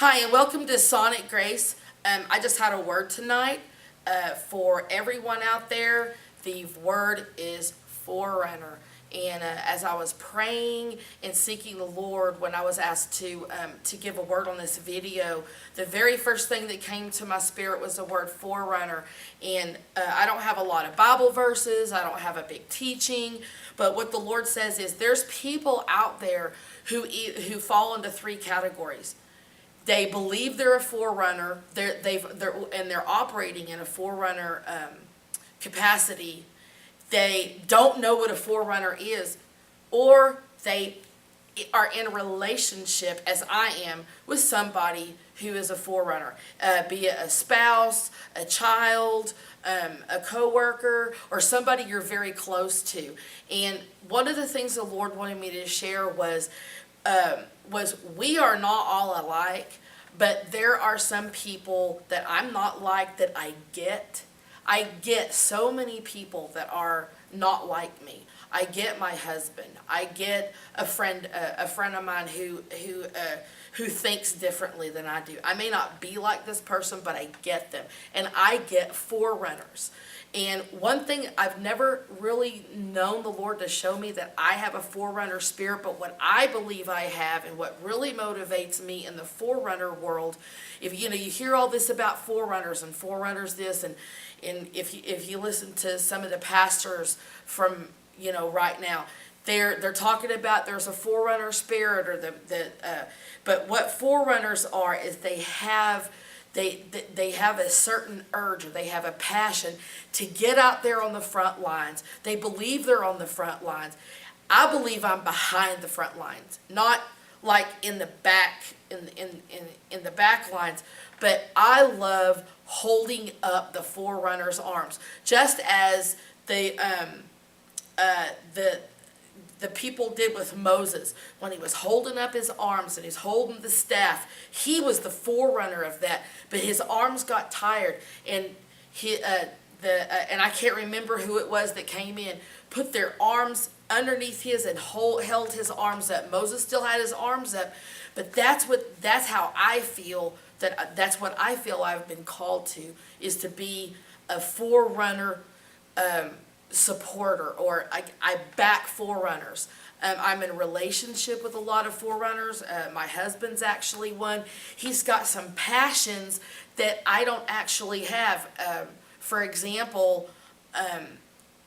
Hi, and welcome to Sonic Grace. I just had a word tonight for everyone out there. The word is Forerunner. And as I was praying and seeking the Lord, when I was asked to give a word on this video, the very first thing that came to my spirit was the word Forerunner. And I don't have a lot of Bible verses. I don't have a big teaching. But what the Lord says is there's people out there who fall into three categories. They believe they're a forerunner. They're operating in a forerunner capacity. They don't know what a forerunner is, or they are in a relationship, as I am, with somebody who is a forerunner, be it a spouse, a child, a coworker, or somebody you're very close to. And one of the things the Lord wanted me to share was we are not all alike, but there are some people that I'm not like that I get. I get so many people that are not like me. I get my husband. I get a friend of mine who thinks differently than I do. I may not be like this person, but I get them, and I get forerunners. And one thing, I've never really known the Lord to show me that I have a forerunner spirit, but what I believe I have and what really motivates me in the forerunner world, if you hear all this about forerunners and forerunners this, and if you listen to some of the pastors from right now, they're talking about there's a forerunner spirit, or but what forerunners are is they have a certain urge, or they have a passion to get out there on the front lines. They believe they're on the front lines. I believe I'm behind the front lines, not like in the back in the back lines, but I love holding up the forerunner's arms, just as the people did with Moses when he was holding up his arms and he's holding the staff. He was the forerunner of that, but his arms got tired, and and I can't remember who it was that came in, put their arms underneath his and held his arms up. Moses still had his arms up, but that's how I feel that's what I feel I've been called to, is to be a forerunner supporter, or I back forerunners. I'm in a relationship with a lot of forerunners. My husband's actually one. He's got some passions that I don't actually have. For example,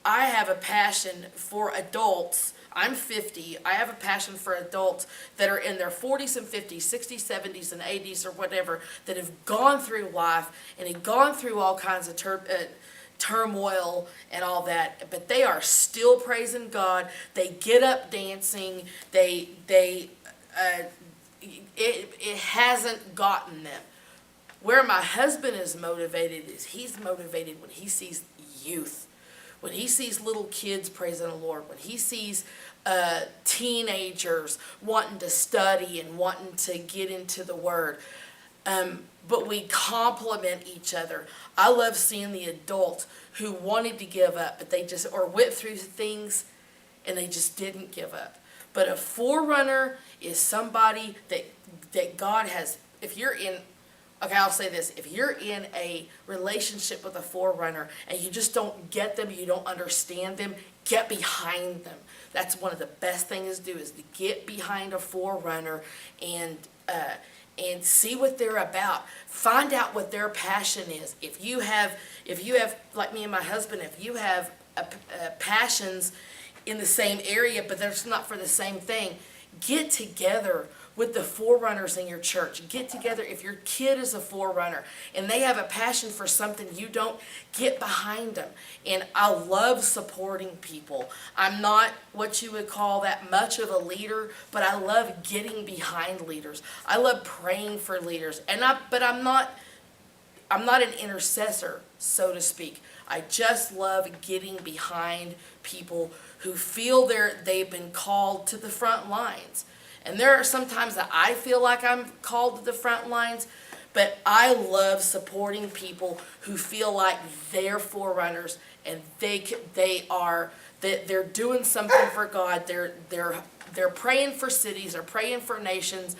I have a passion for adults. I'm 50. I have a passion for adults that are in their 40s and 50s, 60s, 70s, and 80s, or whatever, that have gone through life and have gone through all kinds of turmoil and all that, but they are still praising God. They get up dancing. It hasn't gotten them. Where my husband is motivated is he's motivated when he sees youth, when he sees little kids praising the Lord, when he sees teenagers wanting to study and wanting to get into the Word. But we complement each other. I love seeing the adults who wanted to give up, but they just, or went through things and they just didn't give up. But a forerunner is somebody that God has, I'll say this, if you're in a relationship with a forerunner and you just don't get them, you don't understand them, get behind them. That's one of the best things to do, is to get behind a forerunner and see what they're about. Find out what their passion is. If you have, like me and my husband, if you have passions in the same area, but that's not for the same thing, get together with the forerunners in your church. Get together. If your kid is a forerunner and they have a passion for something you don't, get behind them. And I love supporting people. I'm not what you would call that much of a leader, but I love getting behind leaders. I love praying for leaders. But I'm not an intercessor, so to speak. I just love getting behind people who feel they've been called to the front lines. And there are some times that I feel like I'm called to the front lines, but I love supporting people who feel like they're forerunners and they're doing something for God. They're praying for cities, they're praying for nations.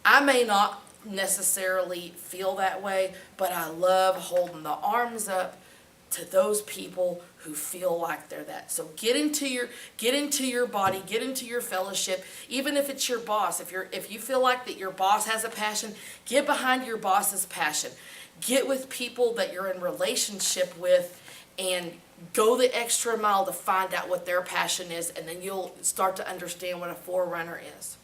I may not necessarily feel that way, but I love holding the arms up to those people who feel like they're that. So get into your body, get into your fellowship, even if it's your boss. If you feel like that your boss has a passion, get behind your boss's passion. Get with people that you're in relationship with and go the extra mile to find out what their passion is, and then you'll start to understand what a forerunner is.